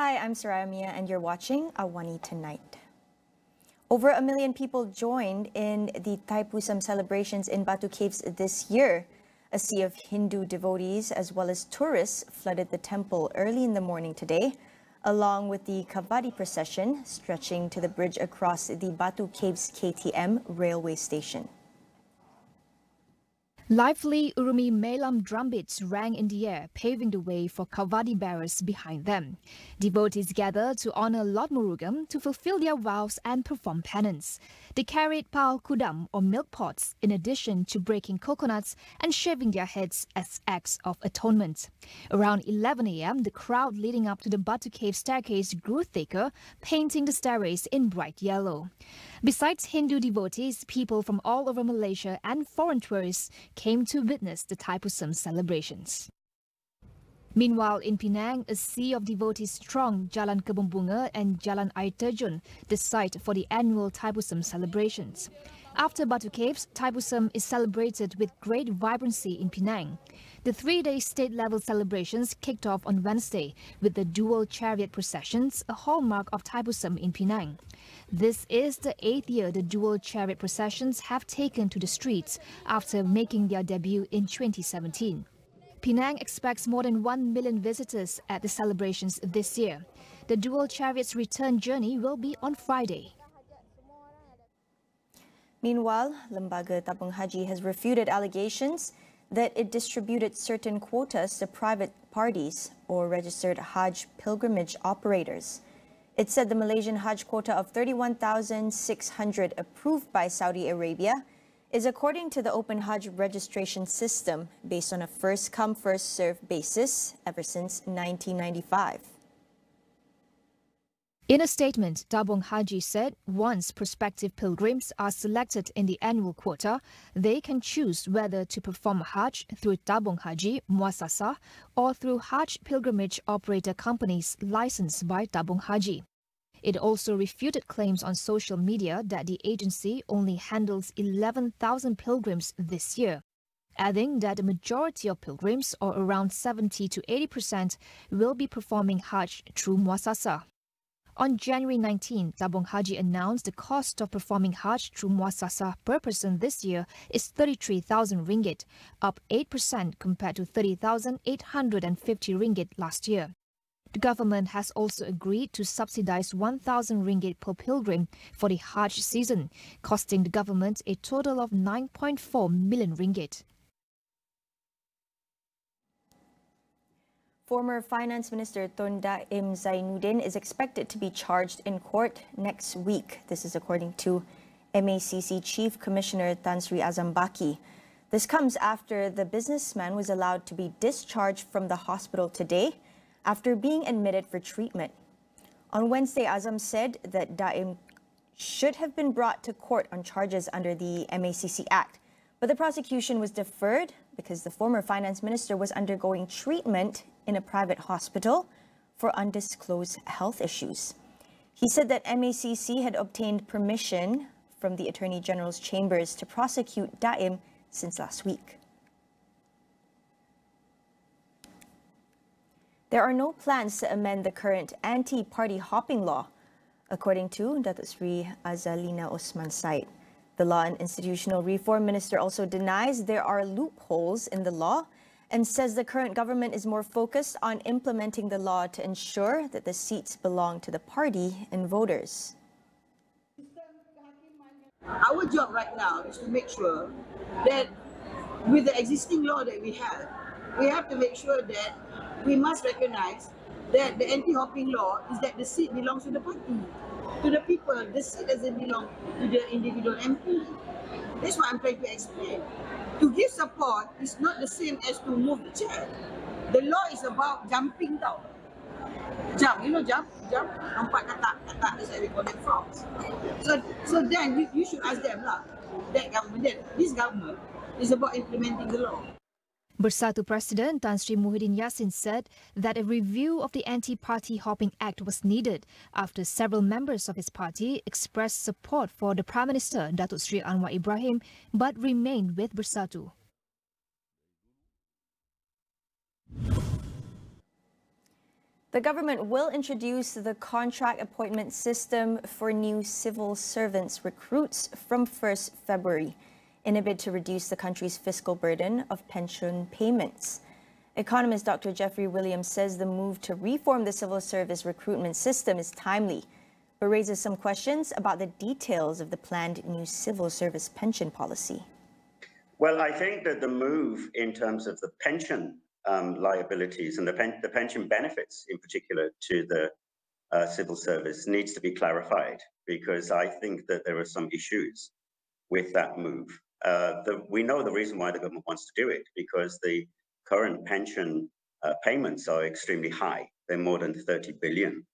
Hi, I'm Saraya Mia and you're watching AWANI Tonight. Over 1 million people joined in the Thaipusam celebrations in Batu Caves this year. A sea of Hindu devotees as well as tourists flooded the temple early in the morning today, along with the Kavadi procession stretching to the bridge across the Batu Caves KTM railway station. Lively Urumi Melam drumbeats rang in the air, paving the way for Kavadi bearers behind them. Devotees gathered to honor Lord Murugam to fulfill their vows and perform penance. They carried pao kudam or milk pots in addition to breaking coconuts and shaving their heads as acts of atonement. Around 11 a.m., the crowd leading up to the Batu Cave staircase grew thicker, painting the stairways in bright yellow. Besides Hindu devotees, people from all over Malaysia and foreign tourists came to witness the Thaipusam celebrations. Meanwhile, in Penang, a sea of devotees thronged Jalan Kebun Bunga and Jalan Air Terjun, the site for the annual Thaipusam celebrations. After Batu Caves, Thaipusam is celebrated with great vibrancy in Penang. The 3-day state-level celebrations kicked off on Wednesday with the dual chariot processions, a hallmark of Thaipusam in Penang. This is the 8th year the dual chariot processions have taken to the streets after making their debut in 2017. Penang expects more than 1 million visitors at the celebrations this year. The dual chariot's return journey will be on Friday. Meanwhile, Lembaga Tabung Haji has refuted allegations that it distributed certain quotas to private parties or registered Hajj pilgrimage operators. It said the Malaysian Hajj quota of 31,600 approved by Saudi Arabia is according to the Open Hajj registration system based on a first-come, first-served basis ever since 1995. In a statement, Tabung Haji said once prospective pilgrims are selected in the annual quota, they can choose whether to perform Hajj through Tabung Haji, Muassasah, or through Hajj pilgrimage operator companies licensed by Tabung Haji. It also refuted claims on social media that the agency only handles 11,000 pilgrims this year, adding that the majority of pilgrims, or around 70 to 80%, will be performing Hajj through Muassasah. On January 19, Tabung Haji announced the cost of performing Hajj through Muassasah per person this year is 33,000 ringgit, up 8% compared to 30,850 ringgit last year. The government has also agreed to subsidize 1,000 ringgit per pilgrim for the Hajj season, costing the government a total of 9.4 million ringgit. Former Finance Minister Tun Daim is expected to be charged in court next week. This is according to MACC Chief Commissioner Sri Aam Baki. This comes after the businessman was allowed to be discharged from the hospital today after being admitted for treatment. On Wednesday, Azam said that Daim should have been brought to court on charges under the MACC Act, but the prosecution was deferred because the former finance minister was undergoing treatment in a private hospital for undisclosed health issues. He said that MACC had obtained permission from the Attorney General's chambers to prosecute Daim since last week. There are no plans to amend the current anti-party hopping law, according to Sri Azalina Osman site. The Law and Institutional Reform Minister also denies there are loopholes in the law and says the current government is more focused on implementing the law to ensure that the seats belong to the party and voters. Our job right now is to make sure that with the existing law that we have to make sure that we must recognize that the anti-hopping law is that the seat belongs to the party, to the people. The seat doesn't belong to the individual MP. That's what I'm trying to explain. To give support is not the same as to move the chair. The law is about jumping down. Jump, you know, jump. Nampak kata, that's why we call them frogs. So then you should ask them lah. This government is about implementing the law. Bersatu President Tan Sri Muhyiddin Yassin said that a review of the Anti-Party Hopping Act was needed after several members of his party expressed support for the Prime Minister Datuk Sri Anwar Ibrahim but remained with Bersatu. The government will introduce the contract appointment system for new civil servants recruits from 1st February in a bid to reduce the country's fiscal burden of pension payments. Economist Dr. Jeffrey Williams says the move to reform the civil service recruitment system is timely, but raises some questions about the details of the planned new civil service pension policy. Well, I think that the move in terms of the pension liabilities and the pension benefits in particular to the civil service needs to be clarified, because I think that there are some issues with that move. We know the reason why the government wants to do it, because the current pension payments are extremely high. They're more than 30 billion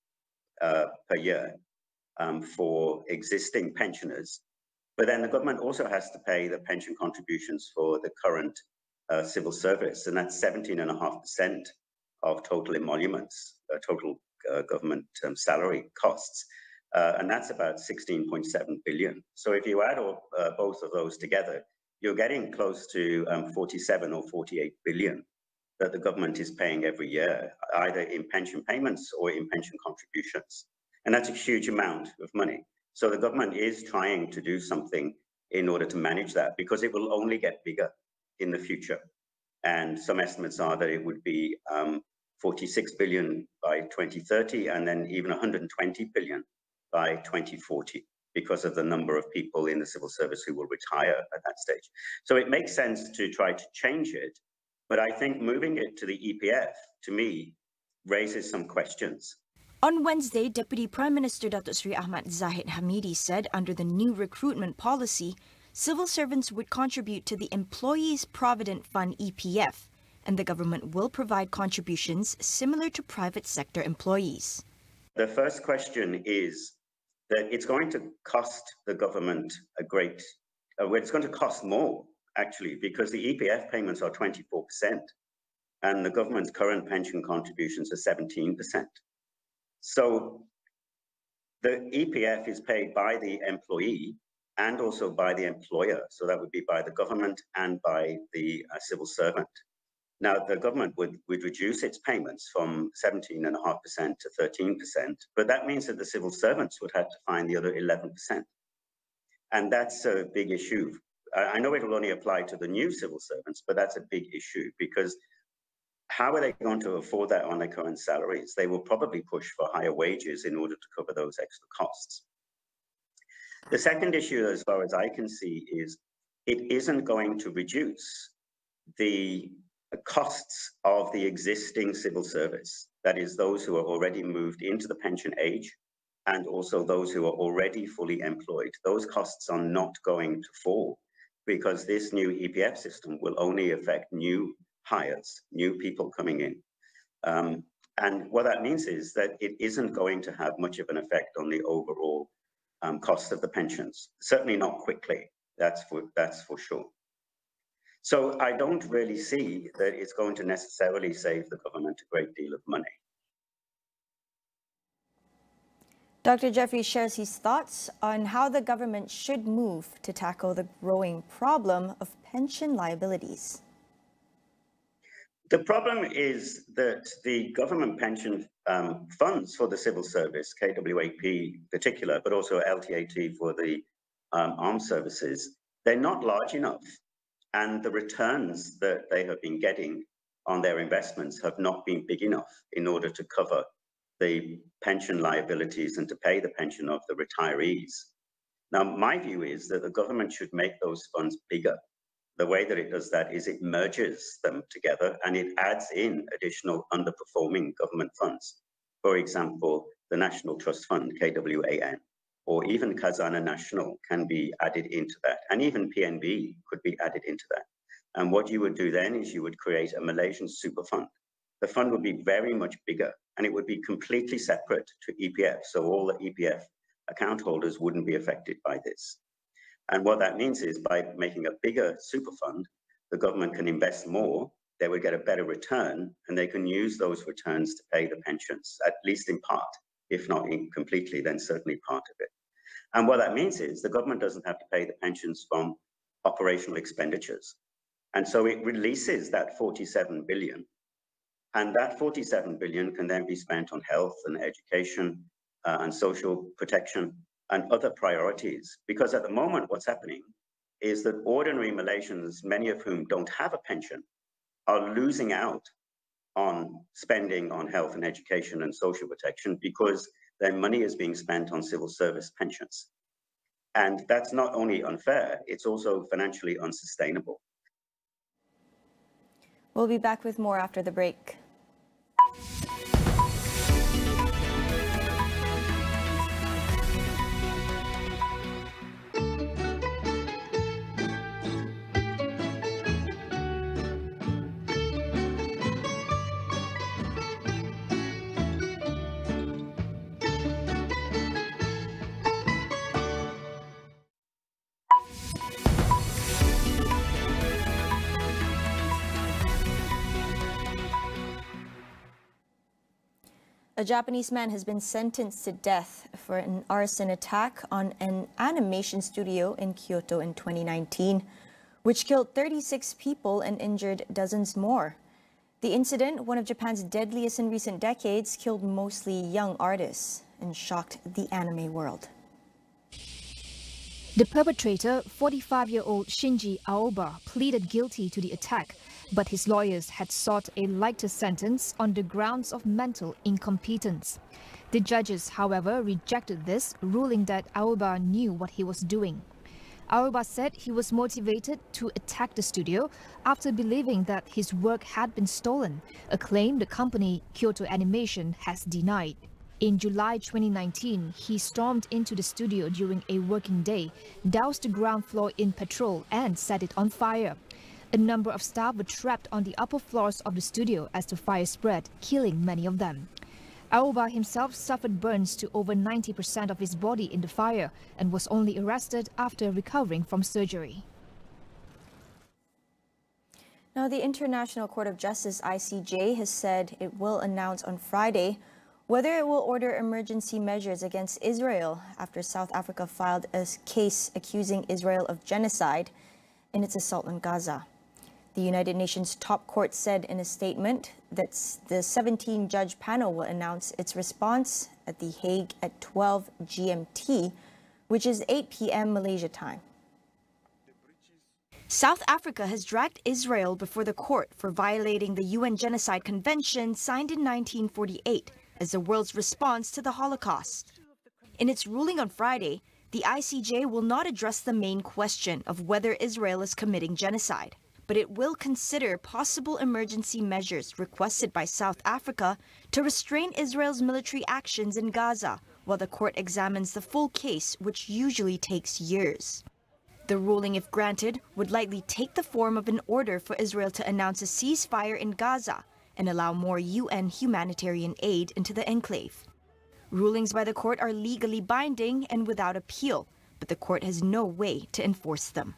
per year for existing pensioners. But then the government also has to pay the pension contributions for the current civil service, and that's 17.5% of total emoluments, total government salary costs. And that's about 16.7 billion. So if you add both of those together, you're getting close to 47 or 48 billion that the government is paying every year, either in pension payments or in pension contributions. And that's a huge amount of money. So the government is trying to do something in order to manage that, because it will only get bigger in the future. And some estimates are that it would be 46 billion by 2030, and then even 120 billion by 2040, because of the number of people in the civil service who will retire at that stage. So it makes sense to try to change it, but I think moving it to the EPF, to me, raises some questions. On Wednesday, Deputy Prime Minister Datuk Sri Ahmad Zahid Hamidi said under the new recruitment policy, civil servants would contribute to the Employees Provident Fund EPF, and the government will provide contributions similar to private sector employees. The first question is that it's going to cost the government it's going to cost more, actually, because the EPF payments are 24%, and the government's current pension contributions are 17%. So the EPF is paid by the employee and also by the employer. So that would be by the government and by the civil servant. Now, the government would reduce its payments from 17.5% to 13%, but that means that the civil servants would have to find the other 11%. And that's a big issue. I know it will only apply to the new civil servants, but that's a big issue, because how are they going to afford that on their current salaries? They will probably push for higher wages in order to cover those extra costs. The second issue, as far as I can see, is it isn't going to reduce the costs of the existing civil service. That is, those who are already moved into the pension age and also those who are already fully employed. Those costs are not going to fall, because this new EPF system will only affect new hires, new people coming in. And what that means is that it isn't going to have much of an effect on the overall cost of the pensions. Certainly not quickly, that's for sure. So I don't really see that it's going to necessarily save the government a great deal of money. Dr. Jeffrey shares his thoughts on how the government should move to tackle the growing problem of pension liabilities. The problem is that the government pension funds for the civil service, KWAP in particular, but also LTAT for the armed services, they're not large enough. And the returns that they have been getting on their investments have not been big enough in order to cover the pension liabilities and to pay the pension of the retirees. Now, my view is that the government should make those funds bigger. The way that it does that is it merges them together and it adds in additional underperforming government funds. For example, the National Trust Fund, KWAN, or even Khazanah National can be added into that. And even PNB could be added into that. And what you would do then is you would create a Malaysian super fund. The fund would be very much bigger and it would be completely separate to EPF. So all the EPF account holders wouldn't be affected by this. And what that means is by making a bigger super fund, the government can invest more, they would get a better return, and they can use those returns to pay the pensions, at least in part. If not completely, then certainly part of it. And what that means is the government doesn't have to pay the pensions from operational expenditures. And so it releases that 47 billion And that 47 billion can then be spent on health and education and social protection and other priorities. Because at the moment, what's happening is that ordinary Malaysians, many of whom don't have a pension, are losing out on spending on health and education and social protection because their money is being spent on civil service pensions. And that's not only unfair, it's also financially unsustainable. We'll be back with more after the break. A Japanese man has been sentenced to death for an arson attack on an animation studio in Kyoto in 2019, which killed 36 people and injured dozens more. The incident, one of Japan's deadliest in recent decades, killed mostly young artists and shocked the anime world. The perpetrator, 45-year-old Shinji Aoba, pleaded guilty to the attack, but his lawyers had sought a lighter sentence on the grounds of mental incompetence. The judges, however, rejected this, ruling that Aoba knew what he was doing. Aoba said he was motivated to attack the studio after believing that his work had been stolen, a claim the company Kyoto Animation has denied. In July 2019, he stormed into the studio during a working day, doused the ground floor in petrol and set it on fire. A number of staff were trapped on the upper floors of the studio as the fire spread, killing many of them. Aoba himself suffered burns to over 90% of his body in the fire and was only arrested after recovering from surgery. Now, the International Court of Justice, ICJ, has said it will announce on Friday whether it will order emergency measures against Israel after South Africa filed a case accusing Israel of genocide in its assault on Gaza. The United Nations top court said in a statement that the 17-judge panel will announce its response at The Hague at 12 GMT, which is 8 p.m. Malaysia time. South Africa has dragged Israel before the court for violating the UN Genocide Convention signed in 1948 as the world's response to the Holocaust. In its ruling on Friday, the ICJ will not address the main question of whether Israel is committing genocide, but it will consider possible emergency measures requested by South Africa to restrain Israel's military actions in Gaza, while the court examines the full case, which usually takes years. The ruling, if granted, would likely take the form of an order for Israel to announce a ceasefire in Gaza and allow more UN humanitarian aid into the enclave. Rulings by the court are legally binding and without appeal, but the court has no way to enforce them.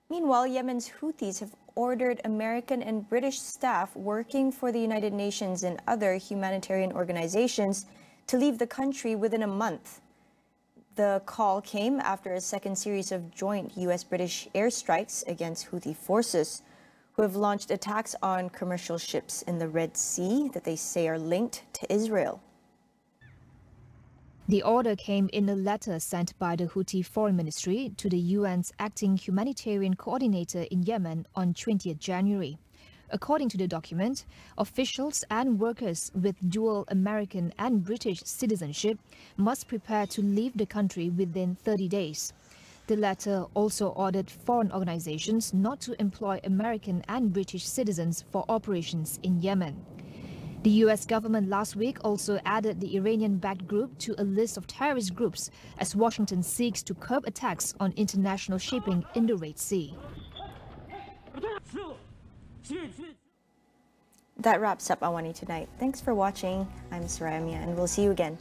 Meanwhile, Yemen's Houthis have ordered American and British staff working for the United Nations and other humanitarian organizations to leave the country within a month. The call came after a second series of joint U.S.-British airstrikes against Houthi forces, who have launched attacks on commercial ships in the Red Sea that they say are linked to Israel. The order came in a letter sent by the Houthi Foreign Ministry to the UN's acting humanitarian coordinator in Yemen on 20th January. According to the document, officials and workers with dual American and British citizenship must prepare to leave the country within 30 days. The letter also ordered foreign organizations not to employ American and British citizens for operations in Yemen. The U.S. government last week also added the Iranian-backed group to a list of terrorist groups as Washington seeks to curb attacks on international shipping in the Red Sea. That wraps up AWANI Tonight. Thanks for watching. I'm Saraya Mia, and we'll see you again.